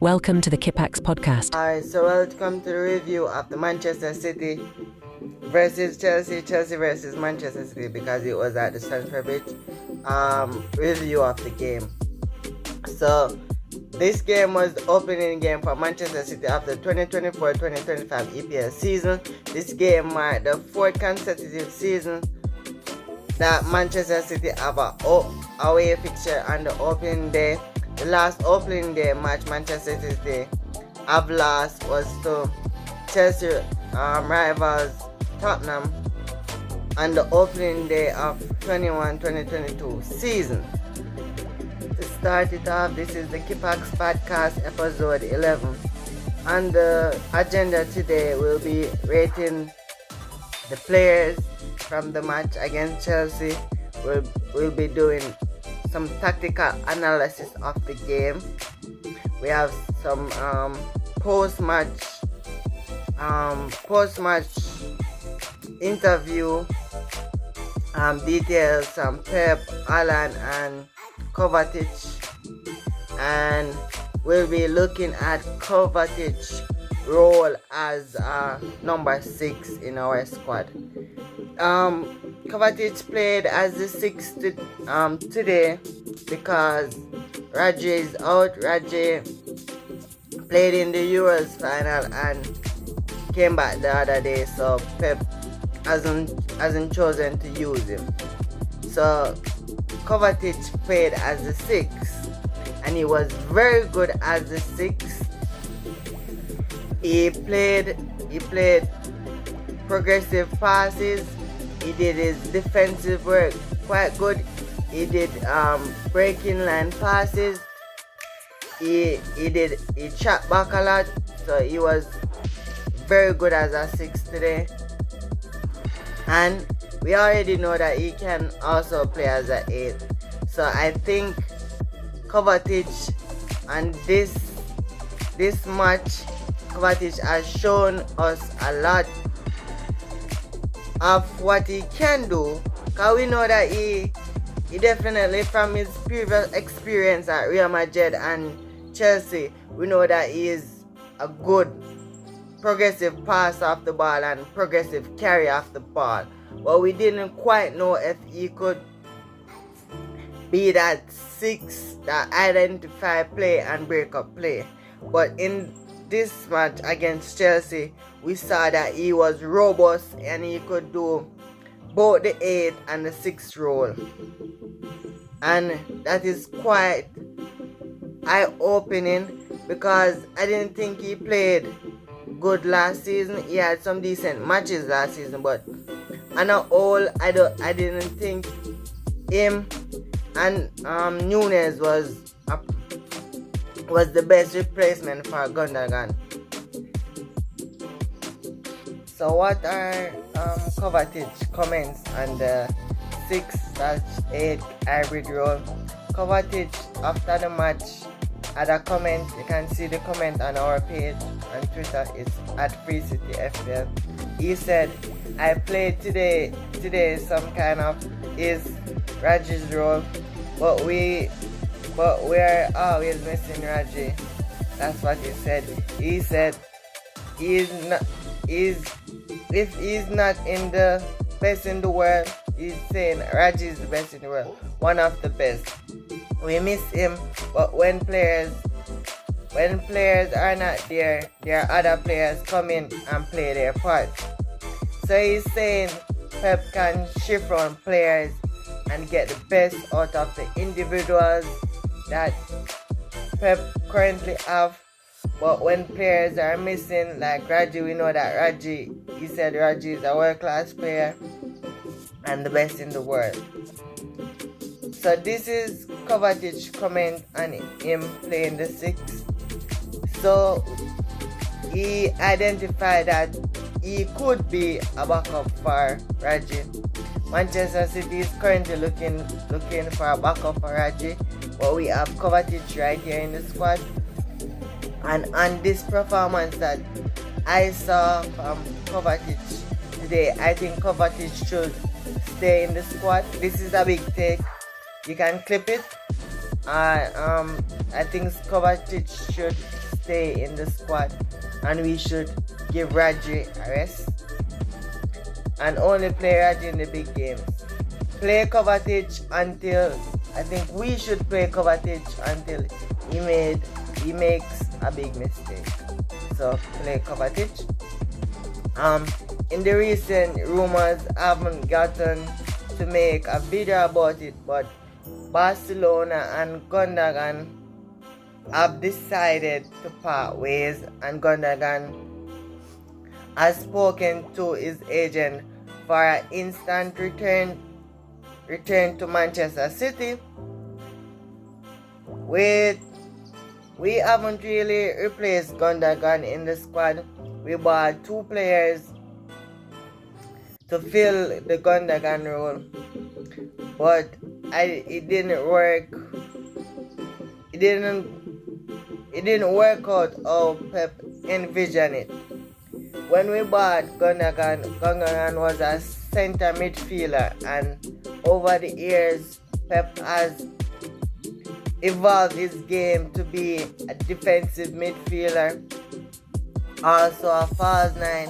Welcome to the Kippax Podcast. Alright, so welcome to the review of the Manchester City versus Chelsea versus Manchester City, because it was at the Stamford Bridge. Review of the game. So this game was the opening game for Manchester City after 2024-2025 EPL season. This game marked the fourth consecutive season that Manchester City have a away fixture on the opening day. The last opening day match Manchester City have lost was to Chelsea rivals Tottenham on the opening day of 21-2022 season. To start it off, this is the Kippax Podcast episode 11. On the agenda today, we'll be rating the players from the match against Chelsea. We'll be doing some tactical analysis of the game. We have some post-match interview details from Pep, Haaland and Kovacic, and we'll be looking at Kovacic's role as number 6 in our squad. Kovacic played as the 6th today because Rodri is out. Rodri played in the Euros final and came back the other day, so Pep hasn't chosen to use him. So Kovacic played as the 6th, and he was very good as the 6th. He played progressive passes. He did his defensive work quite good. He did breaking line passes. He shot back a lot, so he was very good as a 6 today. And we already know that he can also play as an 8. So I think Kovacic and this match, Kovacic has shown us a lot of what he can do, because we know that he definitely, from his previous experience at Real Madrid and Chelsea, we know that he is a good progressive pass off the ball and progressive carry off the ball, but we didn't quite know if he could be that 6 that identify play and break up play. But in this match against Chelsea, we saw that he was robust and he could do both the 8 and the 6 role, and that is quite eye-opening, because I didn't think he played good last season. He had some decent matches last season, but on a whole, I didn't think him and Nunes was the best replacement for Gundogan. So what are Kovacic comments on the 6/8 hybrid role? Kovacic, after the match, had a comment. You can see the comment on our page on Twitter. It's at FreeCityFL. He said, "I played today some kind of is Raji's role, but we're always missing Raji." That's what he said. He said if he's not in the best in the world, he's saying Raji is the best in the world, one of the best. We miss him, but when players are not there, there are other players come in and play their part. So he's saying Pep can shift around players and get the best out of the individuals that Pep currently have. But when players are missing, like Raji, we know that Raji is a world-class player and the best in the world. So this is Kovacic's comment on him playing the 6. So he identified that he could be a backup for Raji. Manchester City is currently looking for a backup for Raji, but we have Kovacic right here in the squad. And on this performance that I saw from Kovacic today, I think Kovacic should stay in the squad. This is a big take. You can clip it. I think Kovacic should stay in the squad, and we should give Rodri a rest and only play Rodri in the big games. Play Kovacic until I think we should play Kovacic until he makes a big mistake. So play Kovacic. In the recent rumors, I haven't gotten to make a video about it, but Barcelona and Gundogan have decided to part ways, and Gundogan has spoken to his agent for an instant return to Manchester City. We haven't really replaced Gundogan in the squad. We bought 2 players to fill the Gundogan role, but it didn't work. It didn't work out how Pep envisioned it. When we bought Gundogan was a center midfielder, and over the years, Pep has evolved his game to be a defensive midfielder, also a false 9,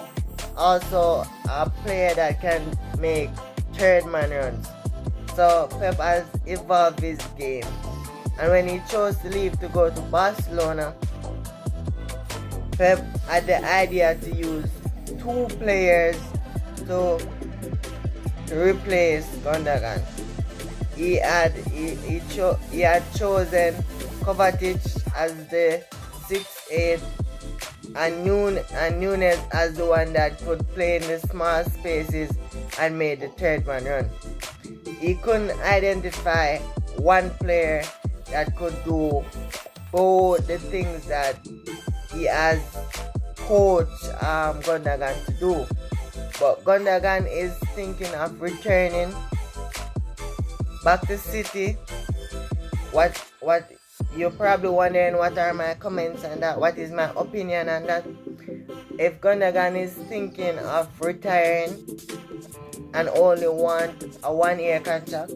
also a player that can make third man runs. So Pep has evolved his game, and when he chose to leave to go to Barcelona, Pep had the idea to use 2 players to replace Gundogan. He had chosen Kovacic as the 6'8", and Nunes as the one that could play in the small spaces and made the third man run. He couldn't identify one player that could do both the things that he has coached Gundogan to do. But Gundogan is thinking of returning back to City. What you're probably wondering, what are my comments on that? What is my opinion on that? If Gundogan is thinking of retiring and only want a 1-year contract,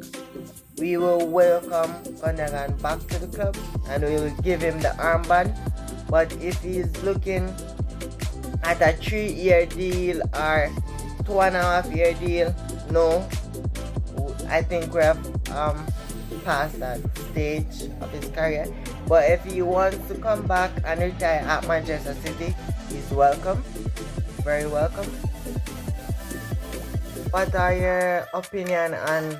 we will welcome Gundogan back to the club and we will give him the armband. But if he's looking at a 3-year deal or 2.5-year deal, no, I think we have past that stage of his career. But if he wants to come back and retire at Manchester City, he's welcome, very welcome. What are your opinion on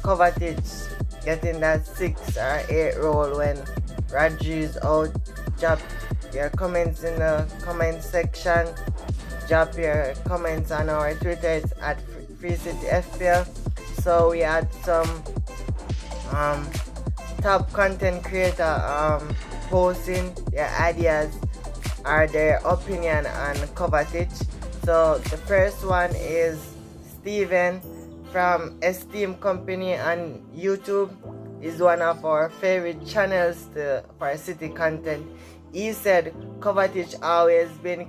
Kovacic getting that 6 or 8 role when Rodri is out? Drop your comments in the comment section. Drop your comments on our Twitter. It's at Free City FPL. So we had some top content creator posting their ideas or their opinion on Kovacic. So the first one is Steven from Esteem Company on YouTube. Is one of our favorite channels for City content. He said Kovacic always been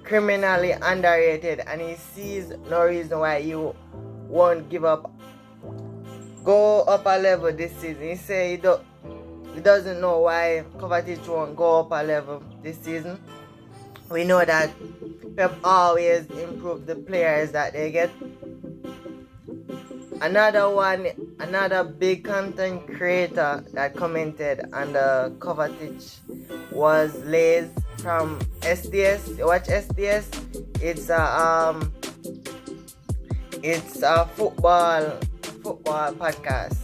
criminally underrated, and he sees no reason why you won't go up a level this season. He said he doesn't know why Kovacic won't go up a level this season. We know that Pep always improve the players that they get. Another big content creator that commented on the Kovacic was Lays from SDS. You watch SDS? It's a football podcast.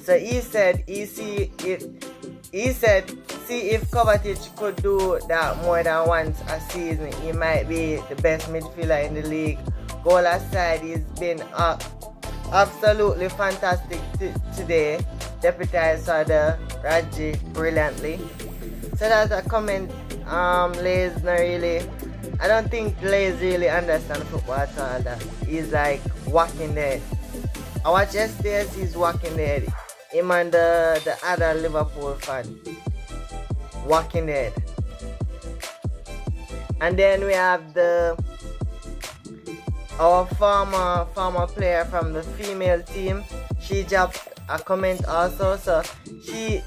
So he said see if Kovacic could do that more than once a season, he might be the best midfielder in the league. Goal aside, he's been absolutely fantastic today. Deputized the Rodri brilliantly. So that's a comment. Lays not really. I don't think Lays really understands football at all. That he's like walking dead. I watch SDS. He's walking dead. Him and the other Liverpool fan. Walking dead. And then we have our former player from the female team. She dropped a comment also. So she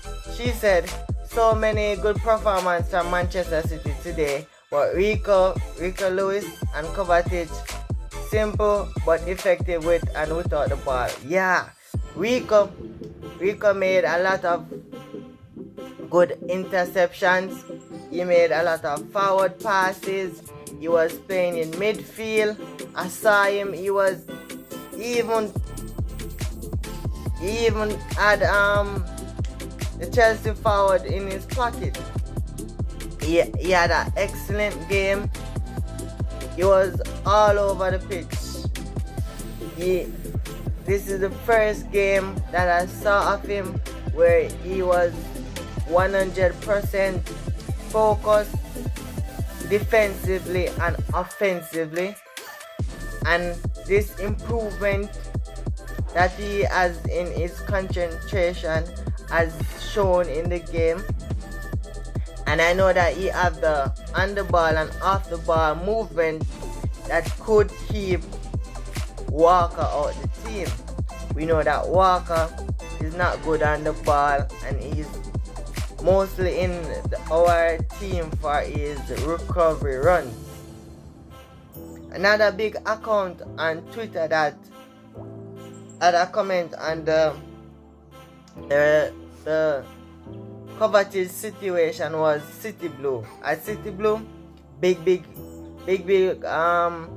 said, so many good performance from Manchester City today, but Rico Lewis and Kovacic, simple but effective with and without the ball. Yeah, Rico made a lot of good interceptions. He made a lot of forward passes. He was playing in midfield. I saw him. He even had the Chelsea forward in his pocket. He had an excellent game. He was all over the pitch. This is the first game that I saw of him where he was 100% focused defensively and offensively, and this improvement that he has in his concentration has shown in the game. And I know that he have the on the ball and off the ball movement that could keep Walker out the team. We know that Walker is not good on the ball, and he's mostly in our team for his recovery runs. Another big account on Twitter that had a comment on the Kovacic situation was City Blue. At City Blue, big tweeter on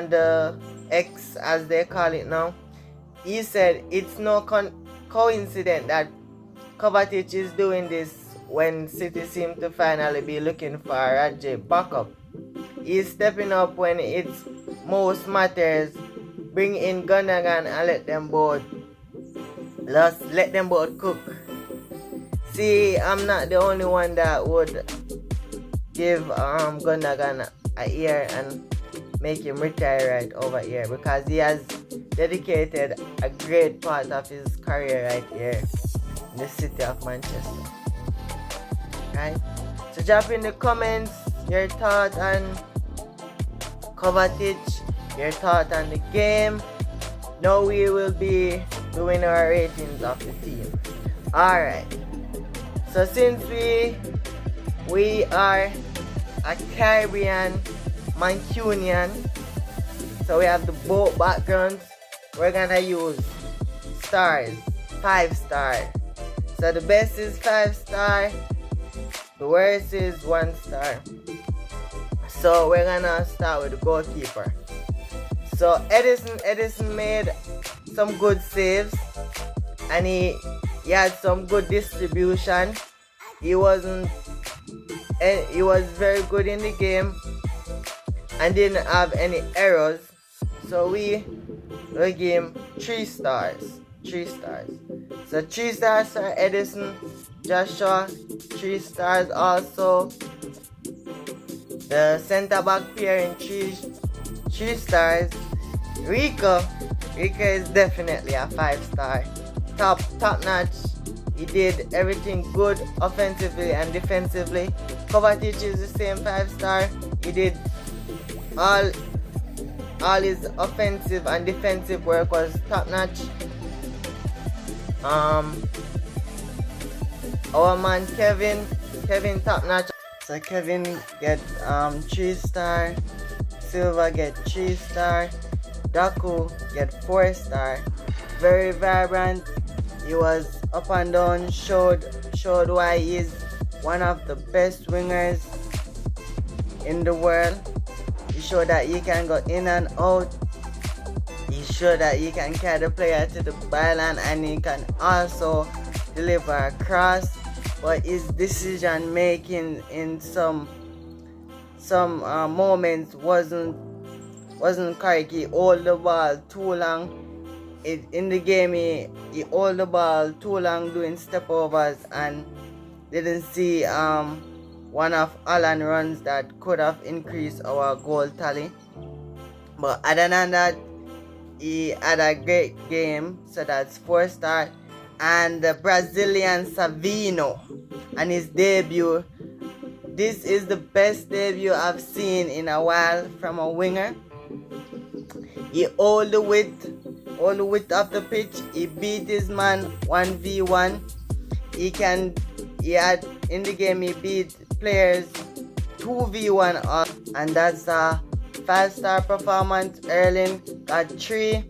the X as they call it now. He said it's no coincidence that Kovacic is doing this when City seem to finally be looking for a Rodri backup. He's stepping up when it most matters. Bring in Gundogan and let them both cook. See, I'm not the only one that would give Gundogan a year and make him retire right over here, because he has dedicated a great part of his career right here in the city of Manchester. Right? So drop in the comments your thought on Kovacic, your thought on the game. Now we will be doing our ratings of the team. Alright. So since we are a Caribbean Mancunian, so we have the both backgrounds, we're gonna use stars, 5-star. So the best is 5-star, the worst is 1-star. So we're gonna start with the goalkeeper. So Edison made some good saves, and he had some good distribution. He was very good in the game and didn't have any errors. So we give him 3 stars. 3 stars. So 3 stars for Edison. Joshua, 3 stars also. The centre back pair in 3 stars. Rico is definitely a 5-star. Top notch. He did everything good offensively and defensively. Kovacic is the same 5-star. He did all his offensive and defensive work was top notch. Our man Kevin top notch. So Kevin get 3-star. Silva get 3-star. Doku get 4-star. Very vibrant. He was up and down. Showed why he is one of the best wingers in the world. He showed that he can go in and out. He showed that he can carry the player to the byline, and he can also deliver a cross. But his decision making in some moments wasn't correct. He hold the ball too long. In the game, he hold the ball too long doing step overs, and didn't see one of haaland runs that could have increased our goal tally. But other than that, he had a great game. So that's 4-star. And the Brazilian Sàvio and his debut. This is the best debut I've seen in a while from a winger. He hold the width. all the width of the pitch. He beat his man 1v1. In the game he beat players 2v1 and that's a 5-star performance. Erling got 3